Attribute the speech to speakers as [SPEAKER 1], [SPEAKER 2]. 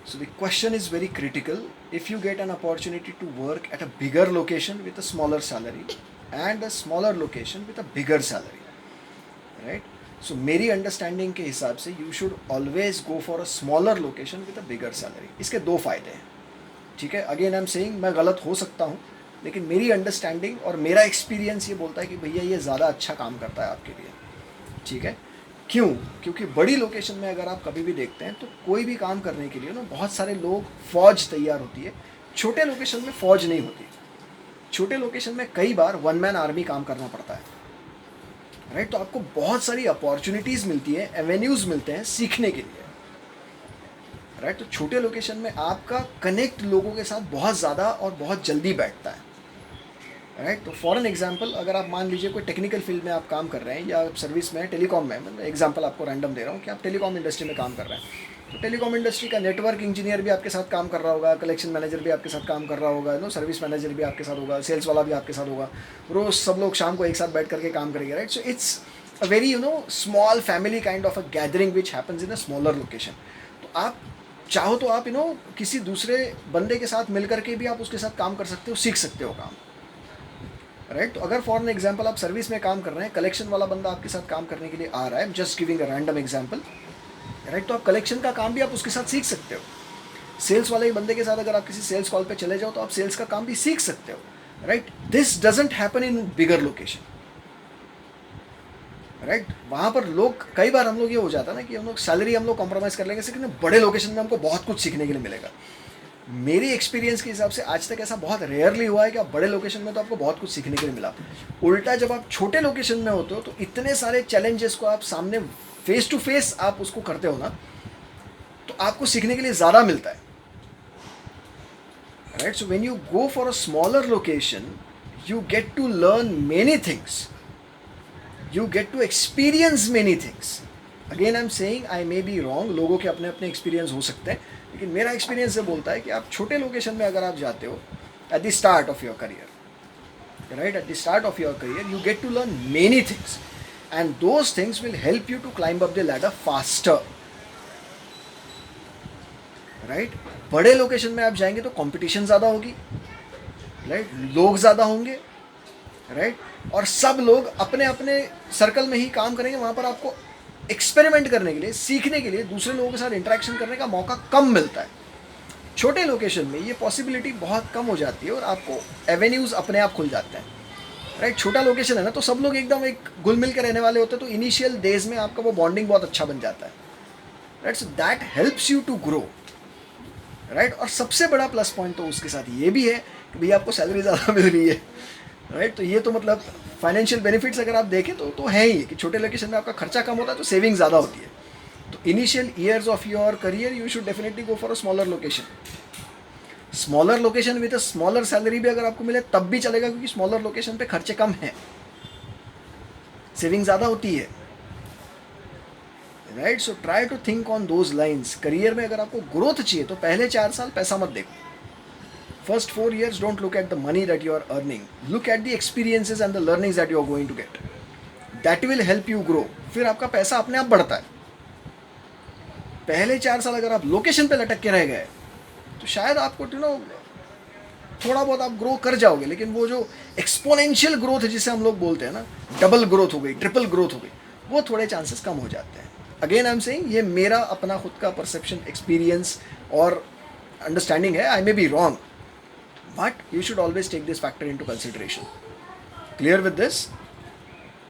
[SPEAKER 1] So the question is very critical. If you get an opportunity to work at a bigger location with a smaller salary and a smaller location with a bigger salary, right? So मेरी understanding के हिसाब से you should always go for a smaller location with a bigger salary. इसके दो फायदे हैं, ठीक है. अगेन आई एम सेइंग, मैं गलत हो सकता हूँ, लेकिन मेरी अंडरस्टैंडिंग और मेरा एक्सपीरियंस ये बोलता है कि भैया ये ज़्यादा अच्छा काम करता है आपके लिए, ठीक है. क्यों? क्योंकि बड़ी लोकेशन में अगर आप कभी भी देखते हैं तो कोई भी काम करने के लिए ना बहुत सारे लोग, फौज तैयार होती है. छोटे लोकेशन में फौज नहीं होती. छोटे लोकेशन में कई बार वन मैन आर्मी काम करना पड़ता है, राइट. तो आपको बहुत सारी अपॉर्चुनिटीज़ मिलती है, एवेन्यूज़ मिलते हैं सीखने के लिए, राइट. तो छोटे लोकेशन में आपका कनेक्ट लोगों के साथ बहुत ज़्यादा और बहुत जल्दी बैठता है, राइट. तो फॉर एन एग्जांपल, अगर आप मान लीजिए कोई टेक्निकल फील्ड में आप काम कर रहे हैं या सर्विस में, टेलीकॉम में, मैं एग्जांपल आपको रैंडम दे रहा हूँ कि आप टेलीकॉम इंडस्ट्री में काम कर रहे हैं. तो टेलीकॉम इंडस्ट्री का नेटवर्क इंजीनियर भी आपके साथ काम कर रहा होगा, कलेक्शन मैनेजर भी आपके साथ काम कर रहा होगा, नो सर्विस मैनेजर भी आपके साथ होगा, सेल्स वाला भी आपके साथ होगा. रोज़ सब लोग शाम को एक साथ बैठ करके काम करेंगे, right. So it's a very small family kind of a gathering which happens in a smaller location. तो आप चाहो तो आप किसी दूसरे बंदे के साथ मिल करके भी आप उसके साथ काम कर सकते हो, सीख सकते हो काम, राइट. तो अगर फॉर एन एग्जांपल आप सर्विस में काम कर रहे हैं, कलेक्शन वाला बंदा आपके साथ काम करने के लिए आ रहा है, just giving a random example, right. तो आप कलेक्शन का काम भी आप उसके साथ सीख सकते हो. सेल्स वाले बंदे के साथ अगर आप किसी सेल्स कॉल पे चले जाओ तो आप सेल्स का काम भी सीख सकते हो, right. This doesn't happen in bigger location, right. वहाँ पर लोग, कई बार हम लोग ये हो जाता है ना कि हम लोग सैलरी हम लोग कॉम्प्रोमाइज़ कर लेंगे, लेकिन बड़े लोकेशन में हमको बहुत कुछ सीखने के लिए मिलेगा. मेरी एक्सपीरियंस के हिसाब से आज तक ऐसा बहुत रेयरली हुआ है कि आप बड़े लोकेशन में तो आपको बहुत कुछ सीखने के लिए मिला. उल्टा जब आप छोटे लोकेशन में होते हो तो इतने सारे चैलेंजेस को आप सामने फेस टू फेस आप उसको करते हो ना, तो आपको सीखने के लिए ज़्यादा मिलता है, right. So when you go for a smaller location you get to learn many things, you get to experience many things. Again I'm saying I may be wrong, लोगों के अपने अपने एक्सपीरियंस हो सकते हैं, लेकिन मेरा एक्सपीरियंस ये बोलता है कि आप छोटे लोकेशन में अगर आप जाते हो at the start of your career, right, at the start of your career you get to learn many things and those things will help you to climb up the ladder faster, right. बड़े location में आप जाएंगे तो competition ज़्यादा होगी, right. लोग ज़्यादा होंगे, राइट. और सब लोग अपने अपने सर्कल में ही काम करेंगे. वहाँ पर आपको एक्सपेरिमेंट करने के लिए, सीखने के लिए, दूसरे लोगों के साथ इंटरेक्शन करने का मौका कम मिलता है. छोटे लोकेशन में ये पॉसिबिलिटी बहुत कम हो जाती है और आपको एवेन्यूज़ अपने आप खुल जाते हैं, राइट. छोटा लोकेशन है ना, तो सब लोग एकदम एक घुल मिल के रहने वाले होते हैं, तो इनिशियल डेज में आपका वो बॉन्डिंग बहुत अच्छा बन जाता है, right. So that helps you to grow, right. और सबसे बड़ा प्लस पॉइंट तो उसके साथ ये भी है कि भैया आपको सैलरी ज़्यादा मिल रही है, राइट. तो ये तो मतलब फाइनेंशियल बेनिफिट्स अगर आप देखें तो है ही कि छोटे लोकेशन में आपका खर्चा कम होता है तो सेविंग ज़्यादा होती है. तो initial years of your career you should definitely go for a smaller location. Smaller location with a smaller salary भी अगर आपको मिले तब भी चलेगा, क्योंकि स्मॉलर लोकेशन पे खर्चे कम हैं, सेविंग ज़्यादा होती है, right. So try to think on those lines. Career में अगर आपको ग्रोथ चाहिए तो पहले 4 साल पैसा मत देखो. First 4 years, don't look at the money that you are earning. Look at the experiences and the learnings that you are going to get. That will help you grow. फिर आपका पैसा अपने आप बढ़ता है. पहले 4 साल अगर आप लोकेशन पे लटक के रह गए तो शायद आपको थोड़ा बहुत आप ग्रो कर जाओगे, लेकिन वो जो एक्सपोनेंशियल ग्रोथ जिसे हम लोग बोलते हैं ना, डबल ग्रोथ हो गई, ट्रिपल ग्रोथ हो गई, वो थोड़े चांसेस कम हो जाते हैं. अगेन आई एम सेइंग, ये मेरा अपना खुद का परसेप्शन, एक्सपीरियंस और अंडरस्टैंडिंग है. I may be wrong, but you should always take this factor into consideration. Clear with this?